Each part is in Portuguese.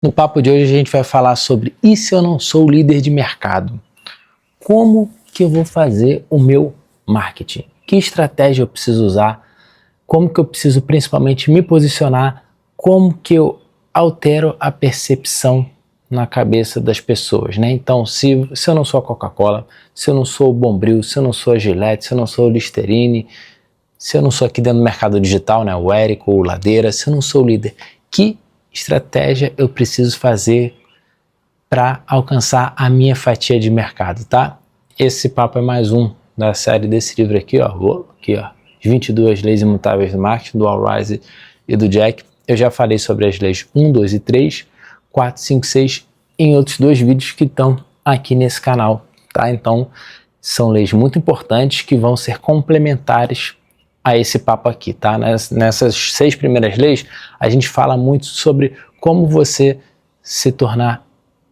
No papo de hoje a gente vai falar sobre e se eu não sou líder de mercado? Como que eu vou fazer o meu marketing? Que estratégia eu preciso usar? Como que eu preciso principalmente me posicionar? Como que eu altero a percepção na cabeça das pessoas, né? Então, se eu não sou a Coca-Cola, se eu não sou o Bombril, se eu não sou a Gillette, se eu não sou o Listerine, se eu não sou aqui dentro do mercado digital, né, o Érico, o Ladeira, se eu não sou o líder, que estratégia eu preciso fazer para alcançar a minha fatia de mercado, tá? Esse papo é mais um da série desse livro aqui, ó, As 22 Leis Imutáveis do Marketing, do Al Ries e do Jack. Eu já falei sobre as leis 1, 2 e 3, 4, 5, 6 em outros dois vídeos que estão aqui nesse canal, tá? Então, são leis muito importantes que vão ser complementares a esse papo aqui, tá? Nessas 6 primeiras leis, a gente fala muito sobre como você se tornar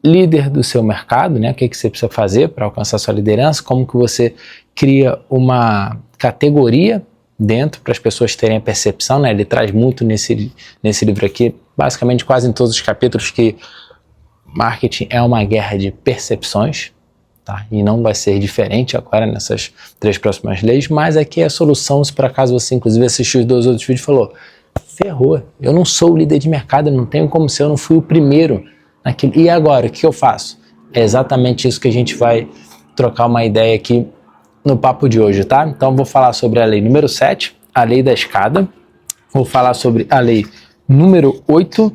líder do seu mercado, né? O que você precisa fazer para alcançar sua liderança, como que você cria uma categoria dentro para as pessoas terem a percepção, né? Ele traz muito nesse livro aqui, basicamente quase em todos os capítulos, que marketing é uma guerra de percepções, tá? E não vai ser diferente agora nessas 3 próximas leis, mas aqui é a solução, se por acaso você inclusive assistiu os 2 outros vídeos e falou, ferrou, eu não sou o líder de mercado, não tenho como ser, eu não fui o primeiro naquilo. E agora, o que eu faço? É exatamente isso que a gente vai trocar uma ideia aqui no papo de hoje, tá? Então vou falar sobre a lei número 7, a lei da escada, vou falar sobre a lei número 8,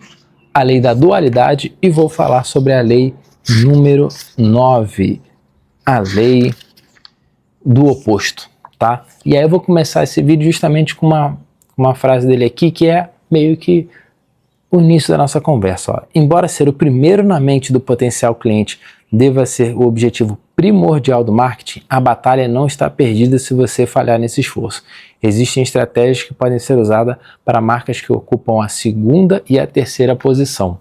a lei da dualidade e vou falar sobre a lei número 9, a lei do oposto, tá? E aí eu vou começar esse vídeo justamente com uma frase dele aqui que é meio que o início da nossa conversa. Ó. Embora ser o primeiro na mente do potencial cliente deva ser o objetivo primordial do marketing, a batalha não está perdida se você falhar nesse esforço. Existem estratégias que podem ser usadas para marcas que ocupam a 2ª e a 3ª posição.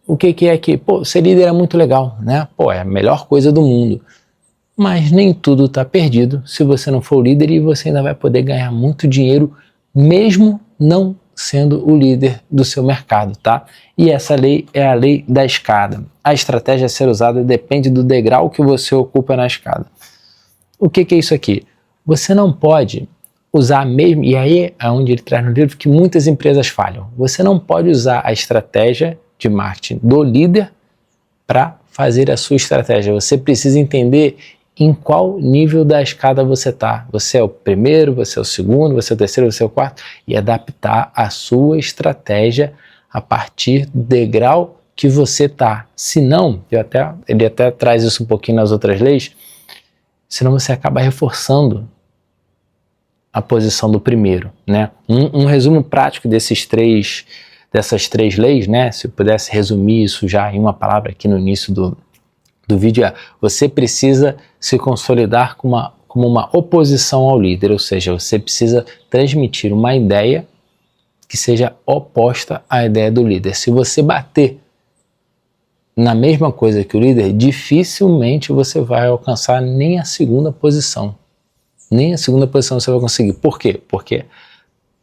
O que é que, ser líder é muito legal, né? É a melhor coisa do mundo. Mas nem tudo está perdido se você não for o líder e você ainda vai poder ganhar muito dinheiro mesmo não sendo o líder do seu mercado, tá? E essa lei é a lei da escada. A estratégia a ser usada depende do degrau que você ocupa na escada. O que é isso aqui? Você não pode usar mesmo, e aí é onde ele traz no livro que muitas empresas falham. Você não pode usar a estratégia de marketing do líder para fazer a sua estratégia. Você precisa entender em qual nível da escada você está. Você é o primeiro, você é o segundo, você é o terceiro, você é o quarto, e adaptar a sua estratégia a partir do degrau que você está. Senão, ele até traz isso um pouquinho nas outras leis, senão você acaba reforçando a posição do primeiro, né? Um resumo prático dessas três leis, né? Se eu pudesse resumir isso já em uma palavra aqui no início do vídeo é, você precisa se consolidar como uma oposição ao líder, ou seja, você precisa transmitir uma ideia que seja oposta à ideia do líder. Se você bater na mesma coisa que o líder, dificilmente você vai alcançar nem a 2ª posição. Nem a 2ª posição você vai conseguir. Por quê? Porque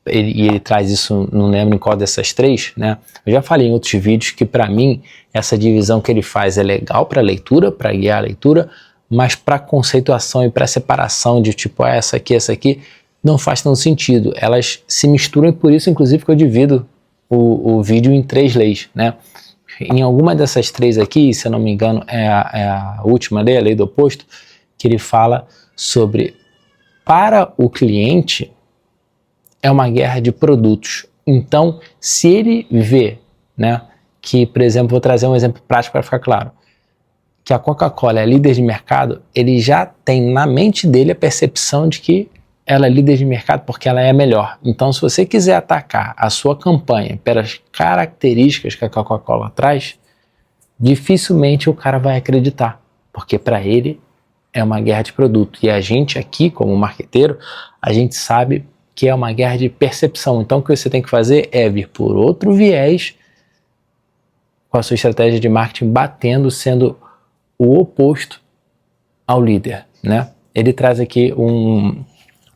ele traz isso, não lembro em qual dessas 3, né? Eu já falei em outros vídeos que para mim essa divisão que ele faz é legal para leitura, para guiar a leitura, mas para conceituação e para separação de tipo essa aqui, não faz tanto sentido. Elas se misturam e por isso inclusive que eu divido o vídeo em 3 leis, né? Em alguma dessas 3 aqui, se eu não me engano, é a última lei, a lei do oposto, que ele fala sobre para o cliente é uma guerra de produtos. Então, se ele vê, né, que, por exemplo, vou trazer um exemplo prático para ficar claro, que a Coca-Cola é líder de mercado, ele já tem na mente dele a percepção de que ela é líder de mercado porque ela é a melhor. Então, se você quiser atacar a sua campanha pelas características que a Coca-Cola traz, dificilmente o cara vai acreditar, porque para ele é uma guerra de produto. E a gente aqui, como marqueteiro, a gente sabe que é uma guerra de percepção. Então, o que você tem que fazer é vir por outro viés com a sua estratégia de marketing batendo, sendo o oposto ao líder, né? Ele traz aqui um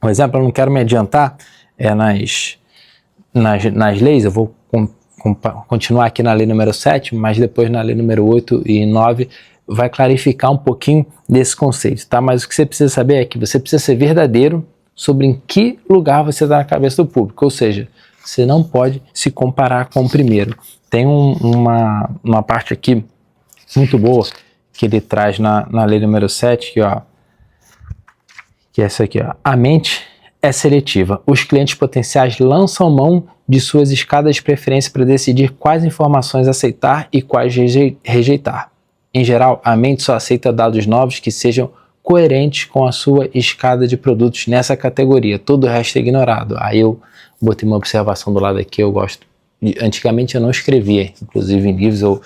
exemplo, eu não quero me adiantar, nas leis, eu vou continuar aqui na lei número 7, mas depois na lei número 8 e 9 vai clarificar um pouquinho desse conceito, tá? Mas o que você precisa saber é que você precisa ser verdadeiro sobre em que lugar você está na cabeça do público, ou seja, você não pode se comparar com o primeiro. Tem uma parte aqui muito boa que ele traz na lei número 7, que é essa aqui, ó. A mente é seletiva. Os clientes potenciais lançam mão de suas escadas de preferência para decidir quais informações aceitar e quais rejeitar. Em geral, a mente só aceita dados novos que sejam coerentes com a sua escada de produtos nessa categoria. Todo o resto é ignorado. Aí eu botei uma observação do lado aqui, eu gosto. Antigamente eu não escrevia, inclusive em livros eu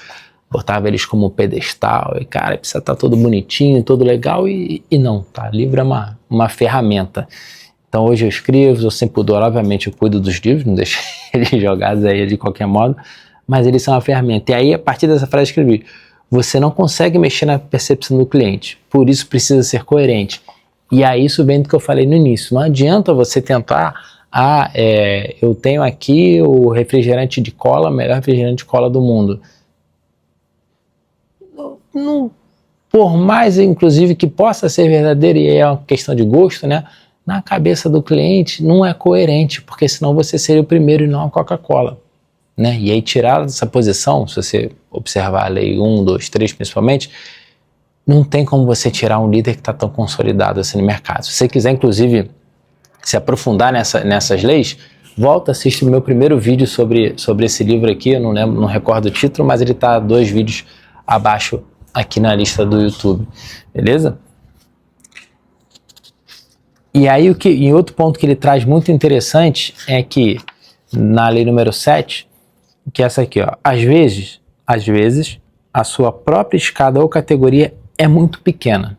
botava eles como pedestal, e cara, precisa estar todo bonitinho, todo legal, e não, tá? Livro é uma ferramenta. Então hoje eu escrevo, eu sem pudor, obviamente eu cuido dos livros, não deixo eles jogados aí de qualquer modo, mas eles são uma ferramenta. E aí, a partir dessa frase eu escrevi: você não consegue mexer na percepção do cliente, por isso precisa ser coerente. E aí isso vem do que eu falei no início, não adianta você tentar, eu tenho aqui o refrigerante de cola, o melhor refrigerante de cola do mundo. Não, por mais, inclusive, que possa ser verdadeiro, e é uma questão de gosto, né? Na cabeça do cliente não é coerente, porque senão você seria o primeiro e não a Coca-Cola, né? E aí tirar dessa posição, se você observar a lei 1, 2, 3 principalmente, não tem como você tirar um líder que está tão consolidado assim no mercado. Se você quiser, inclusive, se aprofundar nessas leis, volta, assiste o meu primeiro vídeo sobre esse livro aqui, eu não lembro, não recordo o título, mas ele está 2 vídeos abaixo aqui na lista do YouTube, beleza? E aí, em outro ponto que ele traz muito interessante é que, na lei número 7, que é essa aqui, ó, às vezes, a sua própria escada ou categoria é muito pequena.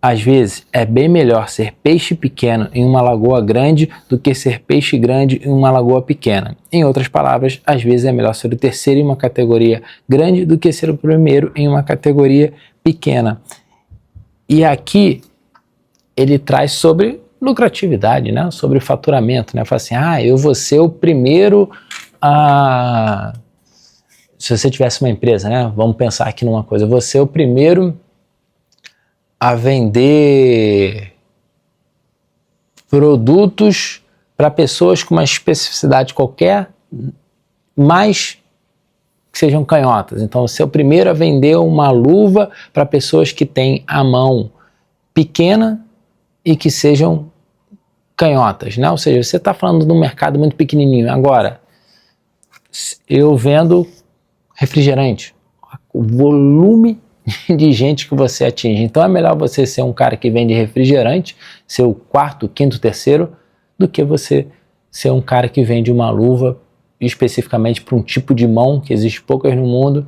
Às vezes, é bem melhor ser peixe pequeno em uma lagoa grande do que ser peixe grande em uma lagoa pequena. Em outras palavras, às vezes é melhor ser o terceiro em uma categoria grande do que ser o primeiro em uma categoria pequena. E aqui ele traz sobre lucratividade, né? Sobre faturamento, né? Fala assim, eu vou ser o primeiro a... Se você tivesse uma empresa, né? Vamos pensar aqui numa coisa, eu vou ser o primeiro a vender produtos para pessoas com uma especificidade qualquer, mais que sejam canhotas. Então, você é o primeiro a vender uma luva para pessoas que têm a mão pequena e que sejam canhotas, né? Ou seja, você está falando de um mercado muito pequenininho. Agora, eu vendo refrigerante, o volume de gente que você atinge. Então é melhor você ser um cara que vende refrigerante, ser o quarto, quinto, terceiro, do que você ser um cara que vende uma luva especificamente para um tipo de mão, que existe poucas no mundo,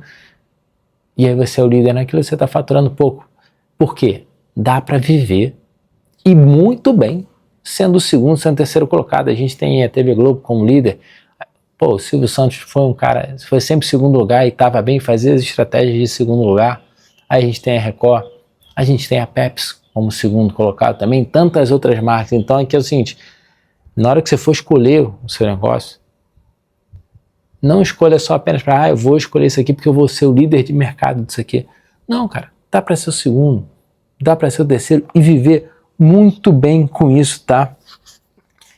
e aí você é o líder naquilo, você está faturando pouco. Por quê? Dá para viver, e muito bem, sendo o segundo, sendo o terceiro colocado. A gente tem a TV Globo como líder. Pô, o Silvio Santos foi um cara, foi sempre segundo lugar e estava bem, fazia as estratégias de segundo lugar. Aí a gente tem a Record, a gente tem a Pepsi como segundo colocado também, tantas outras marcas. Então aqui é o seguinte, na hora que você for escolher o seu negócio, não escolha só apenas para, eu vou escolher isso aqui porque eu vou ser o líder de mercado disso aqui. Não, cara, dá para ser o segundo, dá para ser o terceiro e viver muito bem com isso, tá?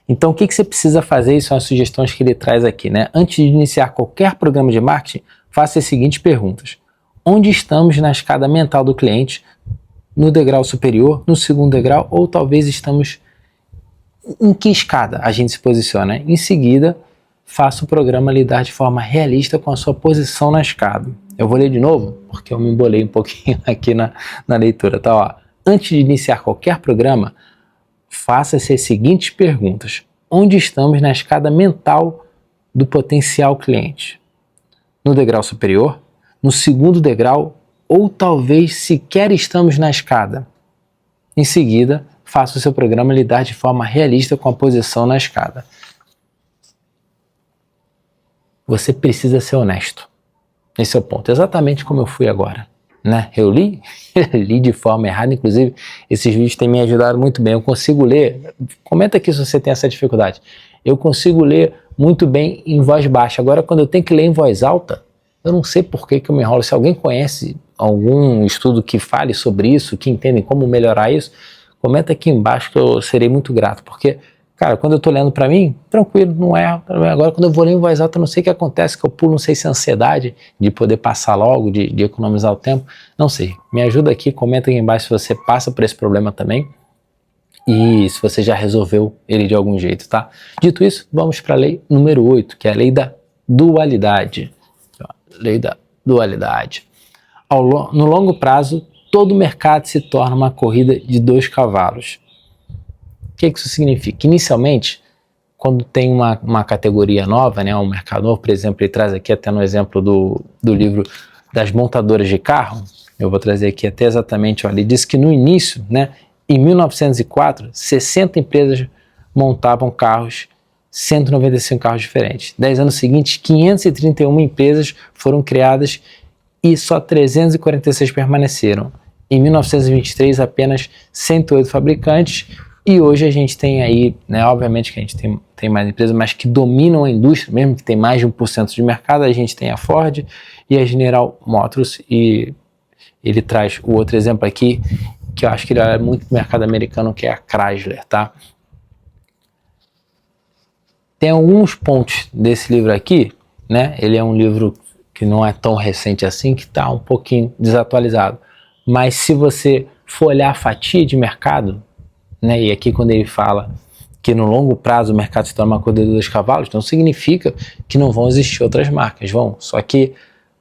Então o que você precisa fazer, isso são as sugestões que ele traz aqui, né? Antes de iniciar qualquer programa de marketing, faça as seguintes perguntas. Onde estamos na escada mental do cliente? No degrau superior, no segundo degrau, ou talvez estamos... Em que escada a gente se posiciona? Em seguida, faça o programa lidar de forma realista com a sua posição na escada. Eu vou ler de novo, porque eu me embolei um pouquinho aqui na leitura, tá? Ó, antes de iniciar qualquer programa, faça-se as seguintes perguntas. Onde estamos na escada mental do potencial cliente? No degrau superior? No segundo degrau, ou talvez sequer estamos na escada. Em seguida, faça o seu programa lidar de forma realista com a posição na escada. Você precisa ser honesto. Esse é o ponto, exatamente como eu fui agora, né? Eu li de forma errada, inclusive esses vídeos têm me ajudado muito bem. Eu consigo ler, comenta aqui se você tem essa dificuldade, eu consigo ler muito bem em voz baixa. Agora, quando eu tenho que ler em voz alta, eu não sei por que eu me enrolo. Se alguém conhece algum estudo que fale sobre isso, que entendem como melhorar isso, comenta aqui embaixo que eu serei muito grato, porque, cara, quando eu tô lendo para mim, tranquilo, não é. Agora, quando eu vou ler em voz alta, eu não sei o que acontece, que eu pulo, não sei se é ansiedade de poder passar logo, de economizar o tempo, não sei. Me ajuda aqui, comenta aqui embaixo se você passa por esse problema também e se você já resolveu ele de algum jeito, tá? Dito isso, vamos para a lei número 8, que é a lei da dualidade. Lei da dualidade. No longo prazo, todo mercado se torna uma corrida de 2 cavalos. O que isso significa? Inicialmente, quando tem uma categoria nova, né, um mercado novo, por exemplo, ele traz aqui até no exemplo do livro das montadoras de carro, eu vou trazer aqui até exatamente, olha, ele diz que no início, né, em 1904, 60 empresas montavam carros, 195 carros diferentes. 10 anos seguintes, 531 empresas foram criadas e só 346 permaneceram. Em 1923, apenas 108 fabricantes, e hoje a gente tem aí, né, obviamente que a gente tem mais empresas, mas que dominam a indústria, mesmo que tem mais de 1% de mercado, a gente tem a Ford e a General Motors, e ele traz o outro exemplo aqui, que eu acho que ele é muito do mercado americano, que é a Chrysler, tá? Tem alguns pontos desse livro aqui, né? Ele é um livro que não é tão recente assim, que está um pouquinho desatualizado. Mas se você for olhar a fatia de mercado, né? E aqui quando ele fala que no longo prazo o mercado se torna uma corrida de 2 cavalos, não significa que não vão existir outras marcas, vão. Só que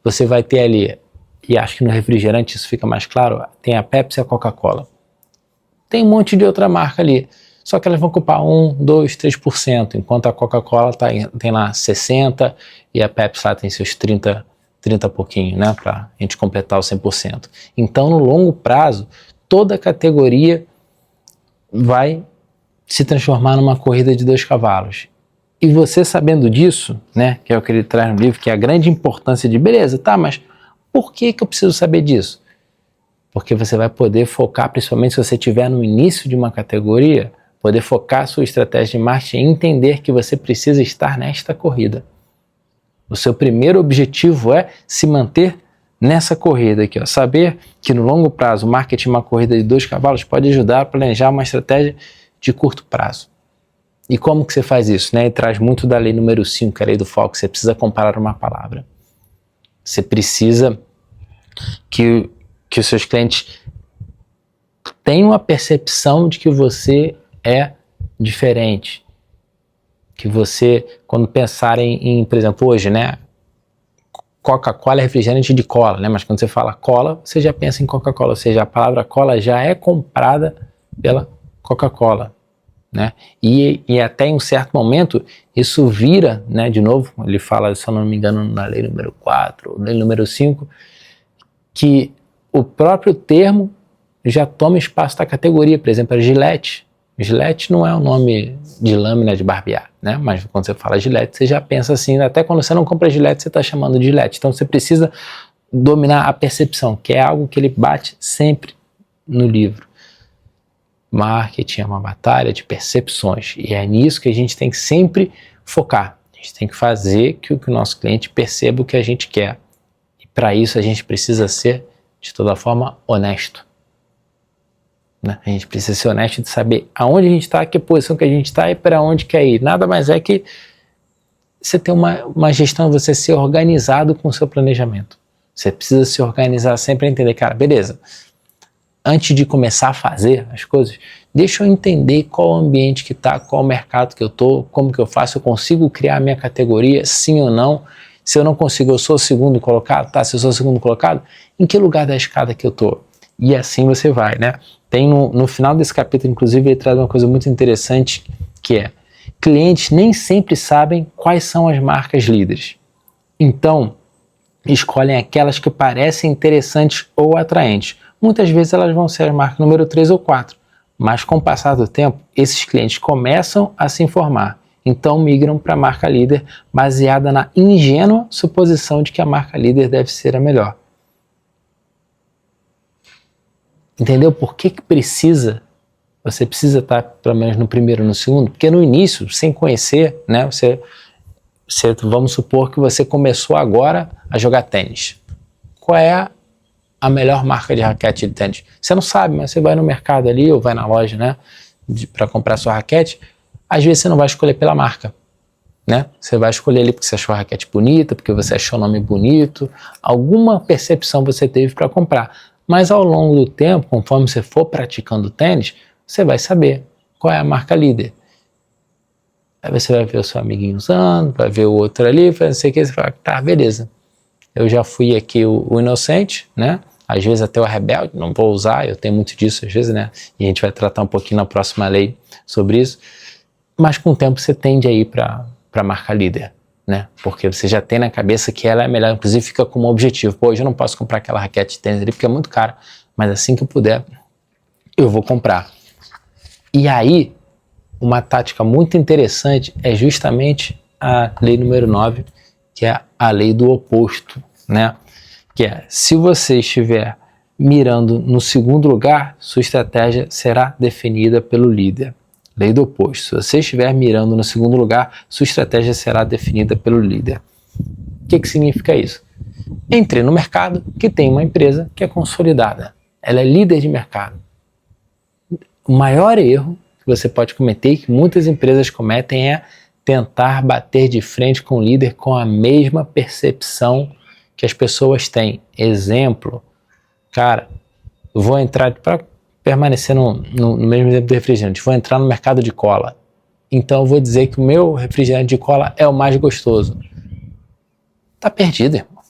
você vai ter ali, e acho que no refrigerante isso fica mais claro, tem a Pepsi e a Coca-Cola. Tem um monte de outra marca ali. Só que elas vão ocupar 1, 2, 3%, enquanto a Coca-Cola tem lá 60% e a Pepsi lá tem seus 30 pouquinho, né, para a gente completar os 100%. Então, no longo prazo, toda a categoria vai se transformar numa corrida de 2 cavalos. E você sabendo disso, né, que é o que ele traz no livro, que é a grande importância de, beleza, tá, mas por que eu preciso saber disso? Porque você vai poder focar, principalmente se você estiver no início de uma categoria, poder focar a sua estratégia de marketing e entender que você precisa estar nesta corrida. O seu primeiro objetivo é se manter nessa corrida aqui, ó. Saber que no longo prazo o marketing, uma corrida de 2 cavalos, pode ajudar a planejar uma estratégia de curto prazo. E como que você faz isso? Né? Ele traz muito da lei número 5, que é a lei do foco. Você precisa comparar uma palavra. Você precisa que os seus clientes tenham a percepção de que você é diferente. Que você, quando pensarem em, por exemplo, hoje, né, Coca-Cola é refrigerante de cola, né, mas quando você fala cola, você já pensa em Coca-Cola, ou seja, a palavra cola já é comprada pela Coca-Cola, né, e até em um certo momento isso vira, né, de novo, ele fala, se eu não me engano, na lei número 4, lei número 5, que o próprio termo já toma espaço da categoria, por exemplo, a Gillette. Gillette não é o nome de lâmina de barbear, né? Mas quando você fala Gillette, você já pensa assim, até quando você não compra Gillette, você está chamando de Gillette. Então você precisa dominar a percepção, que é algo que ele bate sempre no livro. Marketing é uma batalha de percepções, e é nisso que a gente tem que sempre focar. A gente tem que fazer que o nosso cliente perceba o que a gente quer. E para isso a gente precisa ser, de toda forma, honesto. Né? A gente precisa ser honesto de saber aonde a gente está, que posição que a gente está e para onde quer ir. Nada mais é que você ter uma gestão, você ser organizado com o seu planejamento. Você precisa se organizar sempre para entender, cara, beleza, antes de começar a fazer as coisas, deixa eu entender qual o ambiente que está, qual o mercado que eu estou, como que eu faço, eu consigo criar a minha categoria, sim ou não. Se eu não consigo, eu sou o segundo colocado, tá? Se eu sou o segundo colocado, em que lugar da escada que eu estou? E assim você vai, né? Tem no final desse capítulo, inclusive, ele traz uma coisa muito interessante, que é: clientes nem sempre sabem quais são as marcas líderes. Então, escolhem aquelas que parecem interessantes ou atraentes. Muitas vezes elas vão ser a marca número 3 ou 4, mas com o passar do tempo, esses clientes começam a se informar. Então migram para a marca líder, baseada na ingênua suposição de que a marca líder deve ser a melhor. Entendeu por que você precisa estar pelo menos no primeiro ou no segundo? Porque no início, sem conhecer, né, você Vamos supor que você começou agora a jogar tênis. Qual é a melhor marca de raquete de tênis? Você não sabe, mas você vai no mercado ali ou vai na loja, né, para comprar sua raquete. Às vezes você não vai escolher pela marca, né? Você vai escolher ali porque você achou a raquete bonita, porque você achou o nome bonito, alguma percepção você teve para comprar. Mas ao longo do tempo, conforme você for praticando tênis, você vai saber qual é a marca líder. Aí você vai ver o seu amiguinho usando, vai ver o outro ali, não sei o que, você fala, tá, beleza. Eu já fui aqui o inocente, né? Às vezes até o rebelde, não vou usar, eu tenho muito disso às vezes, né? E a gente vai tratar um pouquinho na próxima lei sobre isso. Mas com o tempo você tende a ir para a marca líder, né? Porque você já tem na cabeça que ela é melhor, inclusive fica como objetivo. Pô, hoje eu não posso comprar aquela raquete de tênis ali porque é muito cara, mas assim que eu puder, eu vou comprar. E aí, uma tática muito interessante é justamente a lei número 9, que é a lei do oposto, né? Que é, se você estiver mirando no segundo lugar, sua estratégia será definida pelo líder. Lei do oposto. Se você estiver mirando no segundo lugar, sua estratégia será definida pelo líder. O que significa isso? Entrei no mercado que tem uma empresa que é consolidada. Ela é líder de mercado. O maior erro que você pode cometer, que muitas empresas cometem, é tentar bater de frente com o líder com a mesma percepção que as pessoas têm. Exemplo, cara, eu vou entrar, para permanecer no mesmo exemplo do refrigerante, vou entrar no mercado de cola. Então eu vou dizer que o meu refrigerante de cola é o mais gostoso. Tá perdido, irmão.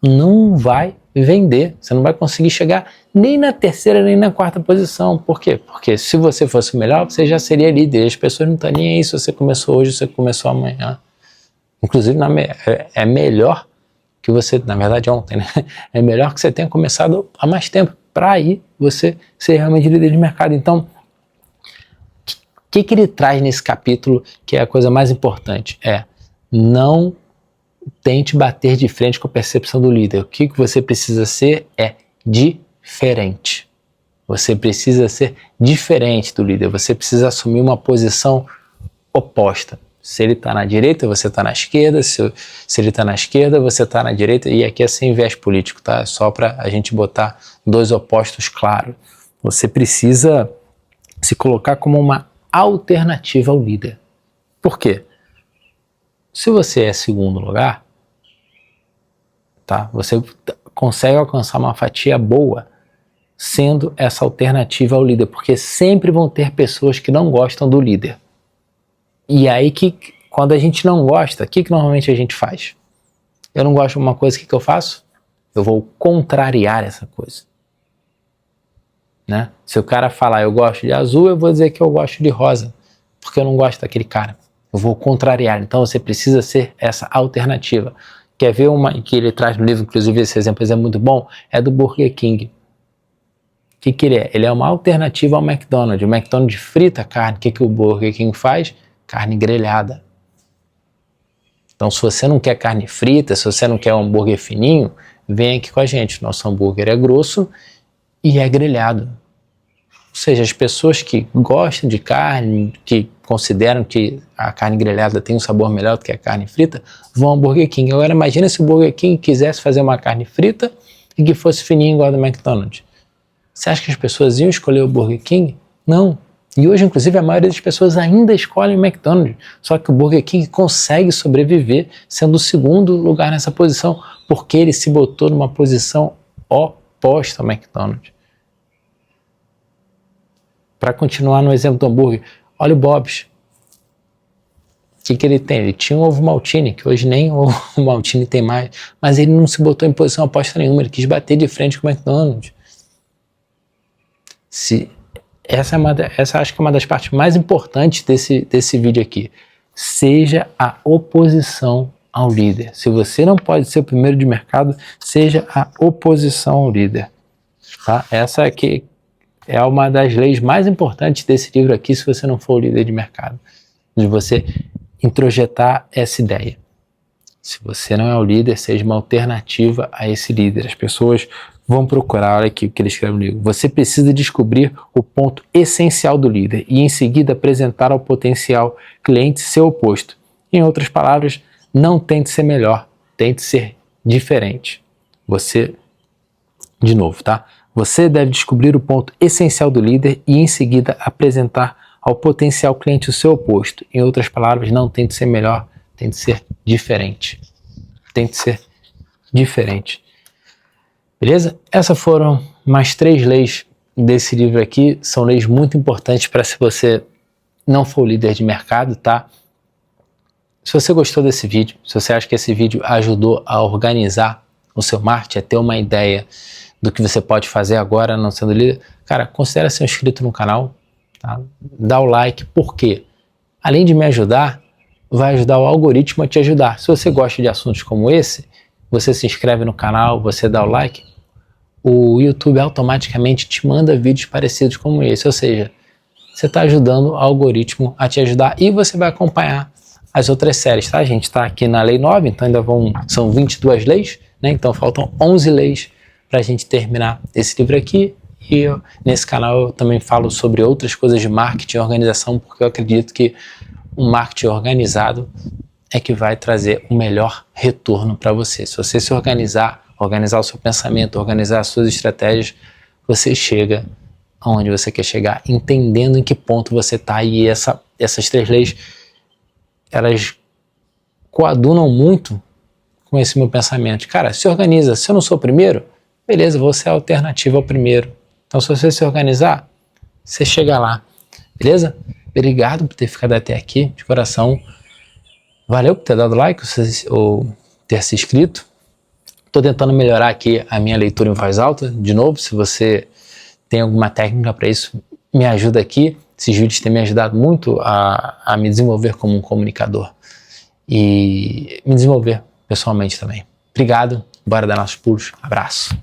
Não vai vender. Você não vai conseguir chegar nem na terceira, nem na quarta posição. Por quê? Porque se você fosse o melhor, você já seria líder. As pessoas não estão nem aí se você começou hoje, se você começou amanhã. Inclusive, é melhor que você, na verdade ontem, né? É melhor que você tenha começado há mais tempo, para aí você ser realmente líder de mercado. Então, o que ele traz nesse capítulo, que é a coisa mais importante? Não tente bater de frente com a percepção do líder. O que você precisa ser é diferente. Você precisa ser diferente do líder. Você precisa assumir uma posição oposta. Se ele está na direita, você está na esquerda. Se ele está na esquerda, você está na direita. E aqui é sem viés político, tá? Só para a gente botar dois opostos claros. Você precisa se colocar como uma alternativa ao líder. Por quê? Se você é segundo lugar, tá? Você consegue alcançar uma fatia boa sendo essa alternativa ao líder, porque sempre vão ter pessoas que não gostam do líder. E aí que, quando a gente não gosta, o que normalmente a gente faz? Eu não gosto de uma coisa, o que eu faço? Eu vou contrariar essa coisa. Né? Se o cara falar eu gosto de azul, eu vou dizer que eu gosto de rosa, porque eu não gosto daquele cara. Eu vou contrariar. Então você precisa ser essa alternativa. Quer ver uma que ele traz no livro, inclusive esse exemplo é muito bom, é do Burger King. O que ele é? Ele é uma alternativa ao McDonald's. O McDonald's frita a carne. O que o Burger King faz? Carne grelhada. Então, se você não quer carne frita, se você não quer um hambúrguer fininho, vem aqui com a gente. Nosso hambúrguer é grosso e é grelhado. Ou seja, as pessoas que gostam de carne, que consideram que a carne grelhada tem um sabor melhor do que a carne frita, vão ao Burger King. Agora, imagina se o Burger King quisesse fazer uma carne frita e que fosse fininha igual a do McDonald's. Você acha que as pessoas iam escolher o Burger King? Não. E hoje, inclusive, a maioria das pessoas ainda escolhem o McDonald's. Só que o Burger King consegue sobreviver sendo o segundo lugar nessa posição, porque ele se botou numa posição oposta ao McDonald's. Para continuar no exemplo do hambúrguer, olha o Bob's. O que ele tem? Ele tinha um ovo maltine, que hoje nem o ovo maltine tem mais, mas ele não se botou em posição oposta nenhuma, ele quis bater de frente com o McDonald's. Essa acho que é uma das partes mais importantes desse vídeo aqui. Seja a oposição ao líder. Se você não pode ser o primeiro de mercado, seja a oposição ao líder. Tá? Essa aqui é uma das leis mais importantes desse livro aqui, se você não for o líder de mercado. De você introjetar essa ideia. Se você não é o líder, seja uma alternativa a esse líder. As pessoas vão procurar, olha aqui o que ele escreve no livro. Você precisa descobrir o ponto essencial do líder e em seguida apresentar ao potencial cliente seu oposto. Em outras palavras, não tente ser melhor, tente ser diferente. Você, de novo, tá? Você deve descobrir o ponto essencial do líder e em seguida apresentar ao potencial cliente o seu oposto. Em outras palavras, não tente ser melhor, tente ser diferente. Tente ser diferente. Beleza? Essas foram mais 3 leis desse livro aqui. São leis muito importantes para se você não for líder de mercado, tá? Se você gostou desse vídeo, se você acha que esse vídeo ajudou a organizar o seu marketing, a ter uma ideia do que você pode fazer agora não sendo líder, cara, considere ser inscrito no canal, tá? Dá o like, porque além de me ajudar, vai ajudar o algoritmo a te ajudar. Se você gosta de assuntos como esse, você se inscreve no canal, você dá o like, o YouTube automaticamente te manda vídeos parecidos como esse, ou seja, você está ajudando o algoritmo a te ajudar e você vai acompanhar as outras séries, tá? A gente está aqui na Lei 9, então ainda são 22 leis, né? Então faltam 11 leis para a gente terminar esse livro aqui. E nesse canal eu também falo sobre outras coisas de marketing e organização, porque eu acredito que um marketing organizado é que vai trazer o melhor retorno para você. Se você se organizar o seu pensamento, organizar as suas estratégias, você chega aonde você quer chegar, entendendo em que ponto você está. E essas 3 leis, elas coadunam muito com esse meu pensamento. Cara, se organiza. Se eu não sou o primeiro, beleza, vou ser a alternativa ao primeiro. Então, se você se organizar, você chega lá. Beleza? Obrigado por ter ficado até aqui, de coração. Valeu por ter dado like ou ter se inscrito. Estou tentando melhorar aqui a minha leitura em voz alta. De novo, se você tem alguma técnica para isso, me ajuda aqui. Esses vídeos têm me ajudado muito a me desenvolver como um comunicador e me desenvolver pessoalmente também. Obrigado, bora dar nossos pulos. Abraço.